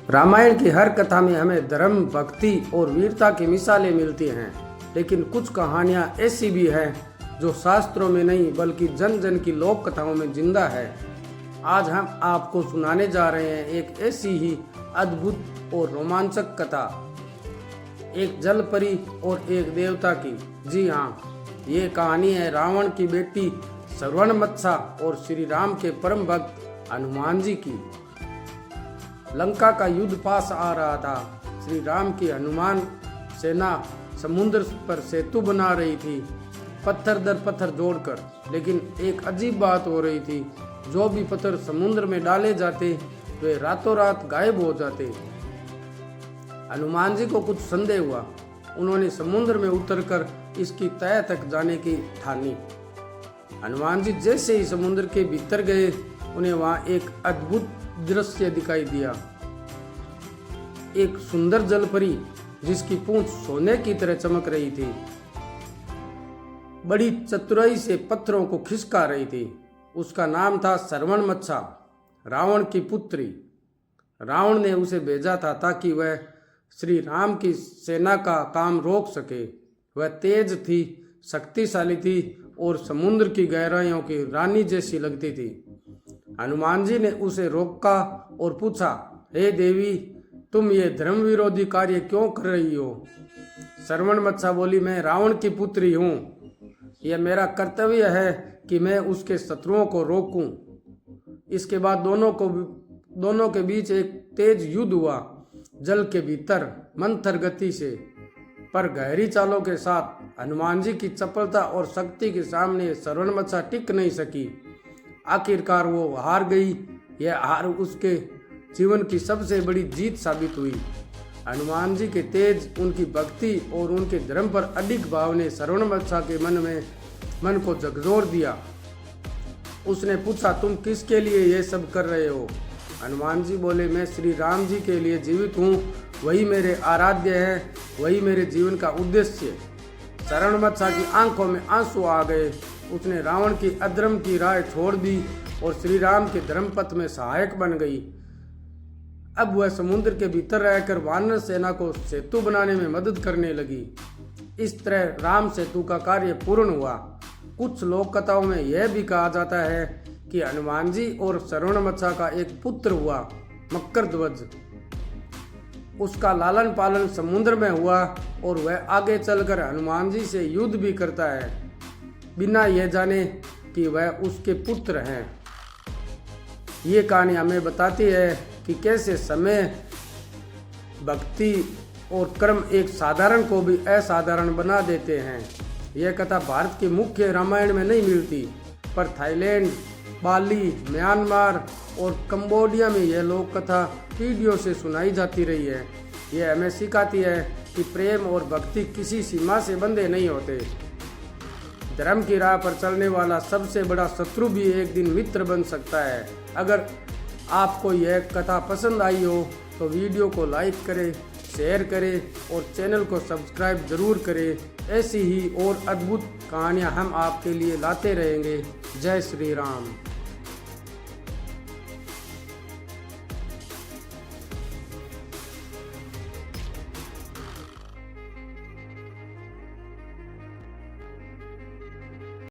रामायण की हर कथा में हमें धर्म, भक्ति और वीरता की मिसालें मिलती हैं, लेकिन कुछ कहानियाँ ऐसी भी हैं जो शास्त्रों में नहीं बल्कि जन जन की लोक कथाओं में जिंदा है। आज हम आपको सुनाने जा रहे हैं एक ऐसी ही अद्भुत और रोमांचक कथा, एक जल परी और एक देवता की। जी हाँ, ये कहानी है रावण की बेटी सर्वणमत्सा और श्री राम के परम भक्त हनुमान जी की। लंका का युद्ध पास आ रहा था। श्री राम की हनुमान सेना समुद्र पर सेतु बना रही थी, पत्थर दर पत्थर जोड़कर। लेकिन एक अजीब बात हो रही थी, जो भी पत्थर समुद्र में डाले जाते वे रातों रात गायब हो जाते। हनुमान जी को कुछ संदेह हुआ। उन्होंने समुद्र में उतरकर इसकी तह तक जाने की ठानी। हनुमान जी जैसे ही समुद्र के भीतर गए, उन्हें वहां एक अद्भुत दृश्य दिखाई दिया। एक सुंदर जल परी जिसकी पूंछ सोने की तरह चमक रही थी, बड़ी चतुराई से पत्थरों को खिसका रही थी। उसका नाम था सर्वणमत्सा, रावण की पुत्री। रावण ने उसे भेजा था ताकि वह श्री राम की सेना का काम रोक सके। वह तेज थी, शक्तिशाली थी और समुद्र की गहराइयों की रानी जैसी लगती थी। हनुमान जी ने उसे रोका और पूछा, हे देवी, तुम ये धर्म विरोधी कार्य क्यों कर रही हो? सर्वणमत्सा बोली, मैं रावण की पुत्री हूँ। यह मेरा कर्तव्य है कि मैं उसके शत्रुओं को रोकूं। इसके बाद दोनों के बीच एक तेज युद्ध हुआ, जल के भीतर मंथर गति से, पर गहरी चालों के साथ। हनुमान जी की चपलता और शक्ति के सामने सर्वणमत्सा टिक नहीं सकी। आखिरकार वो हार गई। यह हार उसके जीवन की सबसे बड़ी जीत साबित हुई। हनुमान जी के तेज, उनकी भक्ति और उनके धर्म पर अडिग भाव ने सर्वणमत्सा के मन को झकझोर दिया। उसने पूछा, तुम किसके लिए ये सब कर रहे हो? हनुमान जी बोले, मैं श्री राम जी के लिए जीवित हूँ। वही मेरे आराध्य है, वही मेरे जीवन का उद्देश्य। सर्वणमत्सा की आंखों में आंसू आ गए। उसने रावण की अधर्म की राह छोड़ दी और श्री राम के धर्म पथ में सहायक बन गई। अब वह समुद्र के भीतर रहकर वानर सेना को सेतु बनाने में मदद करने लगी। इस तरह राम सेतु का कार्य पूर्ण हुआ। कुछ लोक कथाओं में यह भी कहा जाता है कि हनुमान जी और सर्वणमत्सा का एक पुत्र हुआ, मकरध्वज। उसका लालन पालन समुद्र में हुआ और वह आगे चलकर हनुमान जी से युद्ध भी करता है, बिना यह जाने कि वह उसके पुत्र हैं। ये कहानी हमें बताती है कि कैसे समय, भक्ति और कर्म एक साधारण को भी असाधारण बना देते हैं। यह कथा भारत के मुख्य रामायण में नहीं मिलती, पर थाईलैंड, बाली, म्यांमार और कंबोडिया में यह लोक कथा पीढ़ियों से सुनाई जाती रही है। यह हमें सिखाती है कि प्रेम और भक्ति किसी सीमा से बंधे नहीं होते। धर्म की राह पर चलने वाला सबसे बड़ा शत्रु भी एक दिन मित्र बन सकता है। अगर आपको यह कथा पसंद आई हो तो वीडियो को लाइक करें, शेयर करें और चैनल को सब्सक्राइब जरूर करें। ऐसी ही और अद्भुत कहानियाँ हम आपके लिए लाते रहेंगे। जय श्री राम।